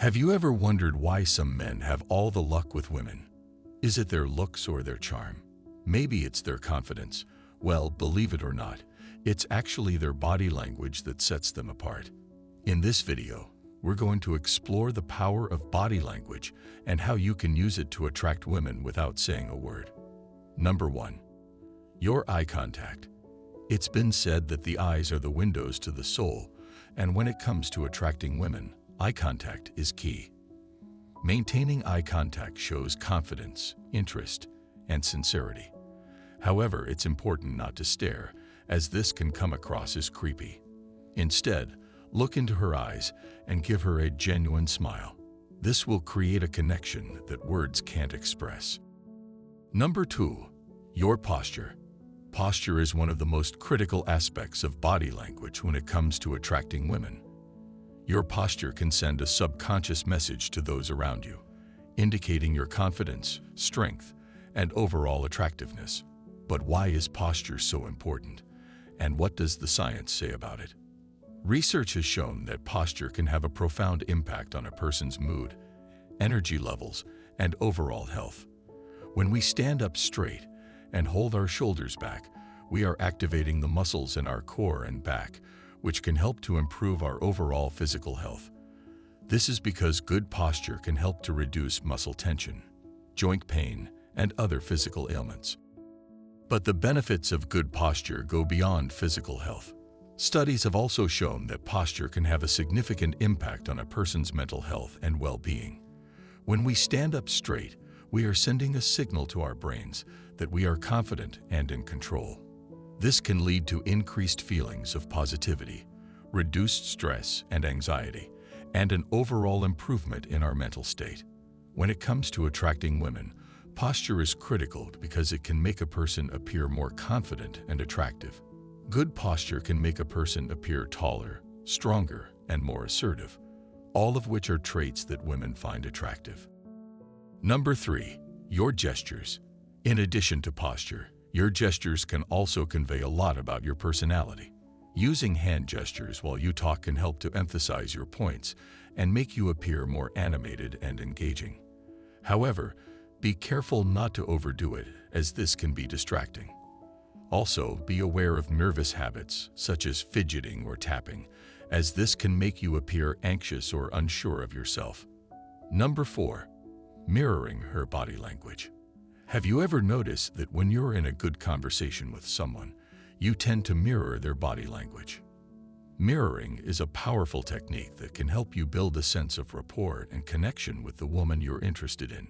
Have you ever wondered why some men have all the luck with women? Is it their looks or their charm? Maybe it's their confidence. Well, believe it or not, it's actually their body language that sets them apart. In this video, we're going to explore the power of body language and how you can use it to attract women without saying a word. Number 1. Your eye contact. It's been said that the eyes are the windows to the soul, and when it comes to attracting women, eye contact is key. Maintaining eye contact shows confidence, interest, and sincerity. However, it's important not to stare, as this can come across as creepy. Instead, look into her eyes and give her a genuine smile. This will create a connection that words can't express. Number 2. Your posture. Posture is one of the most critical aspects of body language when it comes to attracting women. Your posture can send a subconscious message to those around you, indicating your confidence, strength, and overall attractiveness. But why is posture so important? And what does the science say about it? Research has shown that posture can have a profound impact on a person's mood, energy levels, and overall health. When we stand up straight and hold our shoulders back, we are activating the muscles in our core and back, which can help to improve our overall physical health. This is because good posture can help to reduce muscle tension, joint pain, and other physical ailments. But the benefits of good posture go beyond physical health. Studies have also shown that posture can have a significant impact on a person's mental health and well-being. When we stand up straight, we are sending a signal to our brains that we are confident and in control. This can lead to increased feelings of positivity, reduced stress and anxiety, and an overall improvement in our mental state. When it comes to attracting women, posture is critical because it can make a person appear more confident and attractive. Good posture can make a person appear taller, stronger, and more assertive, all of which are traits that women find attractive. Number 3. Your gestures. In addition to posture, your gestures can also convey a lot about your personality. Using hand gestures while you talk can help to emphasize your points and make you appear more animated and engaging. However, be careful not to overdo it, as this can be distracting. Also, be aware of nervous habits, such as fidgeting or tapping, as this can make you appear anxious or unsure of yourself. Number 4. Mirroring her body language. Have you ever noticed that when you're in a good conversation with someone, you tend to mirror their body language? Mirroring is a powerful technique that can help you build a sense of rapport and connection with the woman you're interested in.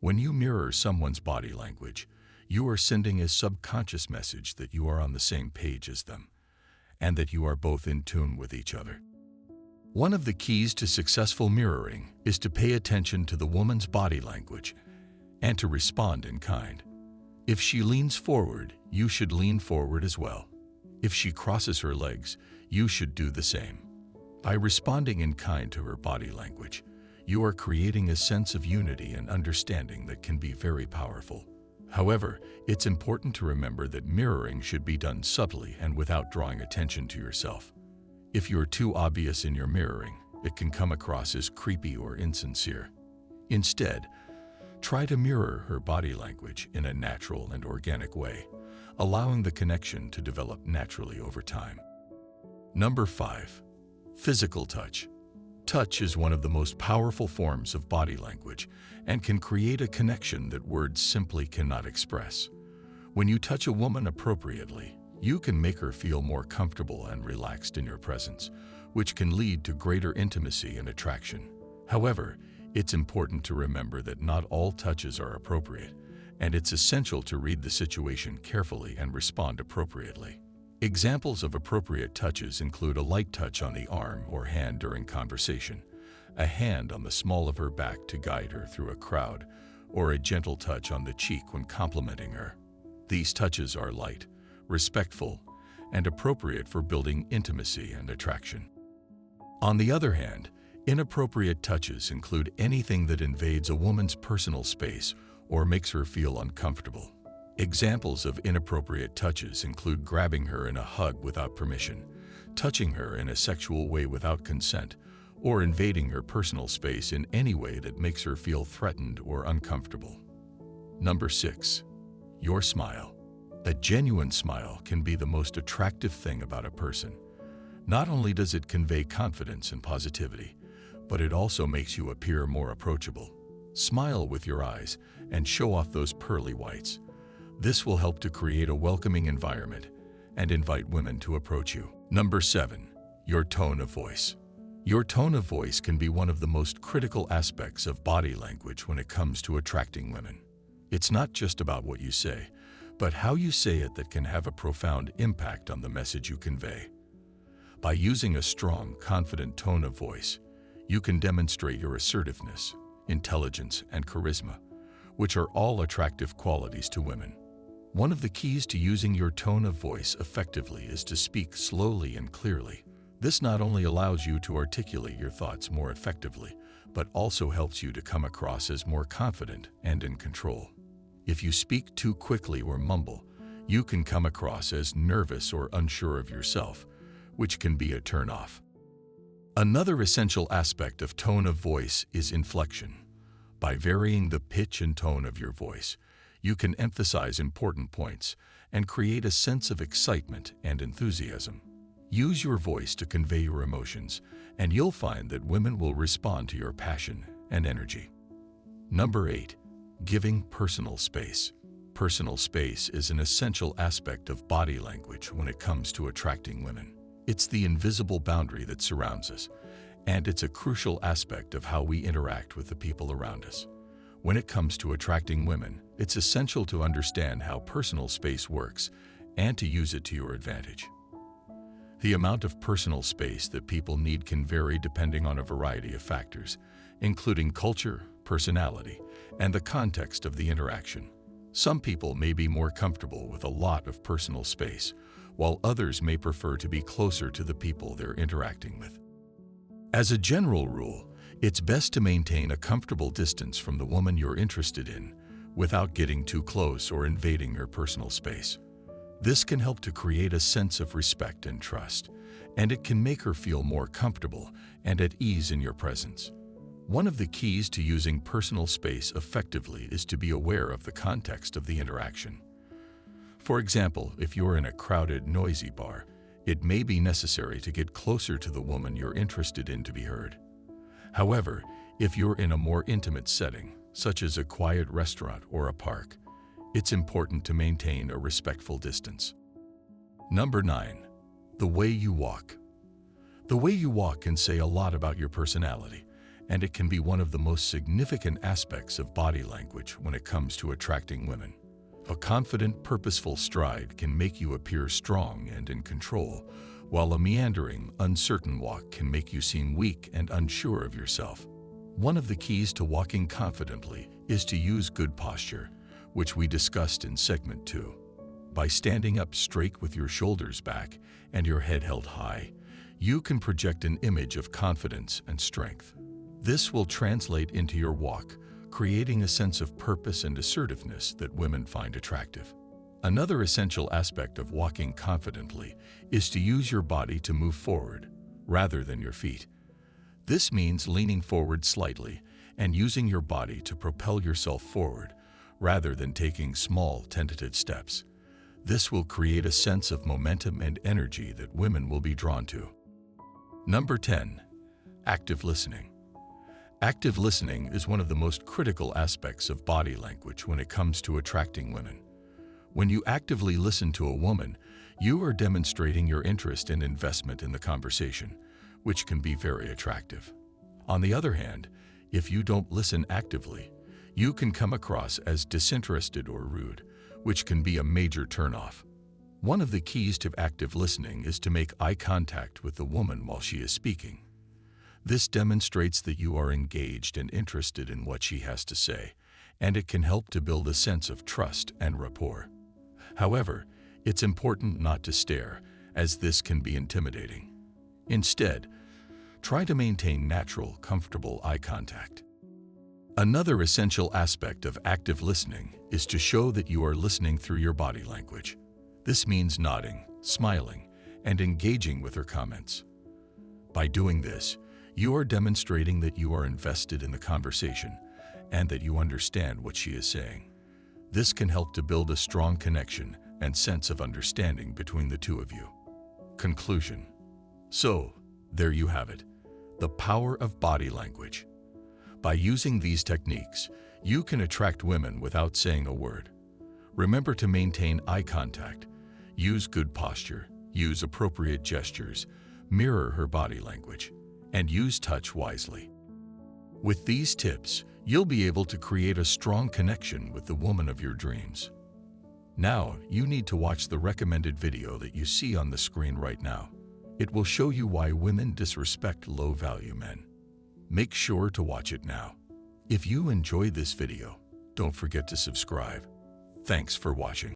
When you mirror someone's body language, you are sending a subconscious message that you are on the same page as them, and that you are both in tune with each other. One of the keys to successful mirroring is to pay attention to the woman's body language and to respond in kind. If she leans forward, you should lean forward as well. If she crosses her legs, you should do the same. By responding in kind to her body language, you are creating a sense of unity and understanding that can be very powerful. However, it's important to remember that mirroring should be done subtly and without drawing attention to yourself. If you're too obvious in your mirroring, it can come across as creepy or insincere. Instead, try to mirror her body language in a natural and organic way, allowing the connection to develop naturally over time. Number 5. Physical touch. Touch is one of the most powerful forms of body language and can create a connection that words simply cannot express. When you touch a woman appropriately, you can make her feel more comfortable and relaxed in your presence, which can lead to greater intimacy and attraction. However, it's important to remember that not all touches are appropriate, and it's essential to read the situation carefully and respond appropriately. Examples of appropriate touches include a light touch on the arm or hand during conversation, a hand on the small of her back to guide her through a crowd, or a gentle touch on the cheek when complimenting her. These touches are light, respectful, and appropriate for building intimacy and attraction. On the other hand, inappropriate touches include anything that invades a woman's personal space or makes her feel uncomfortable. Examples of inappropriate touches include grabbing her in a hug without permission, touching her in a sexual way without consent, or invading her personal space in any way that makes her feel threatened or uncomfortable. Number 6. Your smile. A genuine smile can be the most attractive thing about a person. Not only does it convey confidence and positivity, but it also makes you appear more approachable. Smile with your eyes and show off those pearly whites. This will help to create a welcoming environment and invite women to approach you. Number 7. Your tone of voice. Your tone of voice can be one of the most critical aspects of body language when it comes to attracting women. It's not just about what you say, but how you say it that can have a profound impact on the message you convey. By using a strong, confident tone of voice, you can demonstrate your assertiveness, intelligence, and charisma, which are all attractive qualities to women. One of the keys to using your tone of voice effectively is to speak slowly and clearly. This not only allows you to articulate your thoughts more effectively, but also helps you to come across as more confident and in control. If you speak too quickly or mumble, you can come across as nervous or unsure of yourself, which can be a turn-off. Another essential aspect of tone of voice is inflection. By varying the pitch and tone of your voice, you can emphasize important points and create a sense of excitement and enthusiasm. Use your voice to convey your emotions, and you'll find that women will respond to your passion and energy. Number 8. Giving personal space. Personal space is an essential aspect of body language when it comes to attracting women. It's the invisible boundary that surrounds us, and it's a crucial aspect of how we interact with the people around us. When it comes to attracting women, it's essential to understand how personal space works and to use it to your advantage. The amount of personal space that people need can vary depending on a variety of factors, including culture, personality, and the context of the interaction. Some people may be more comfortable with a lot of personal space, while others may prefer to be closer to the people they're interacting with. As a general rule, it's best to maintain a comfortable distance from the woman you're interested in without getting too close or invading her personal space. This can help to create a sense of respect and trust, and it can make her feel more comfortable and at ease in your presence. One of the keys to using personal space effectively is to be aware of the context of the interaction. For example, if you're in a crowded, noisy bar, it may be necessary to get closer to the woman you're interested in to be heard. However, if you're in a more intimate setting, such as a quiet restaurant or a park, it's important to maintain a respectful distance. Number 9. The way you walk. The way you walk can say a lot about your personality, and it can be one of the most significant aspects of body language when it comes to attracting women. A confident, purposeful stride can make you appear strong and in control, while a meandering, uncertain walk can make you seem weak and unsure of yourself. One of the keys to walking confidently is to use good posture, which we discussed in segment 2. By standing up straight with your shoulders back and your head held high, you can project an image of confidence and strength. This will translate into your walk, creating a sense of purpose and assertiveness that women find attractive. Another essential aspect of walking confidently is to use your body to move forward, rather than your feet. This means leaning forward slightly and using your body to propel yourself forward, rather than taking small, tentative steps. This will create a sense of momentum and energy that women will be drawn to. Number 10. Active listening. Active listening is one of the most critical aspects of body language when it comes to attracting women. When you actively listen to a woman, you are demonstrating your interest and investment in the conversation, which can be very attractive. On the other hand, if you don't listen actively, you can come across as disinterested or rude, which can be a major turnoff. One of the keys to active listening is to make eye contact with the woman while she is speaking. This demonstrates that you are engaged and interested in what she has to say, and it can help to build a sense of trust and rapport. However, it's important not to stare, as this can be intimidating. Instead, try to maintain natural, comfortable eye contact. Another essential aspect of active listening is to show that you are listening through your body language. This means nodding, smiling, and engaging with her comments. By doing this, You are demonstrating that you are invested in the conversation and that you understand what she is saying. This can help to build a strong connection and sense of understanding between the two of you. Conclusion. So, there you have it, the power of body language. By using these techniques, you can attract women without saying a word. Remember to maintain eye contact, use good posture, use appropriate gestures, mirror her body language, and use touch wisely. With these tips, you'll be able to create a strong connection with the woman of your dreams. Now, you need to watch the recommended video that you see on the screen right now. It will show you why women disrespect low-value men. Make sure to watch it now. If you enjoyed this video, don't forget to subscribe. Thanks for watching.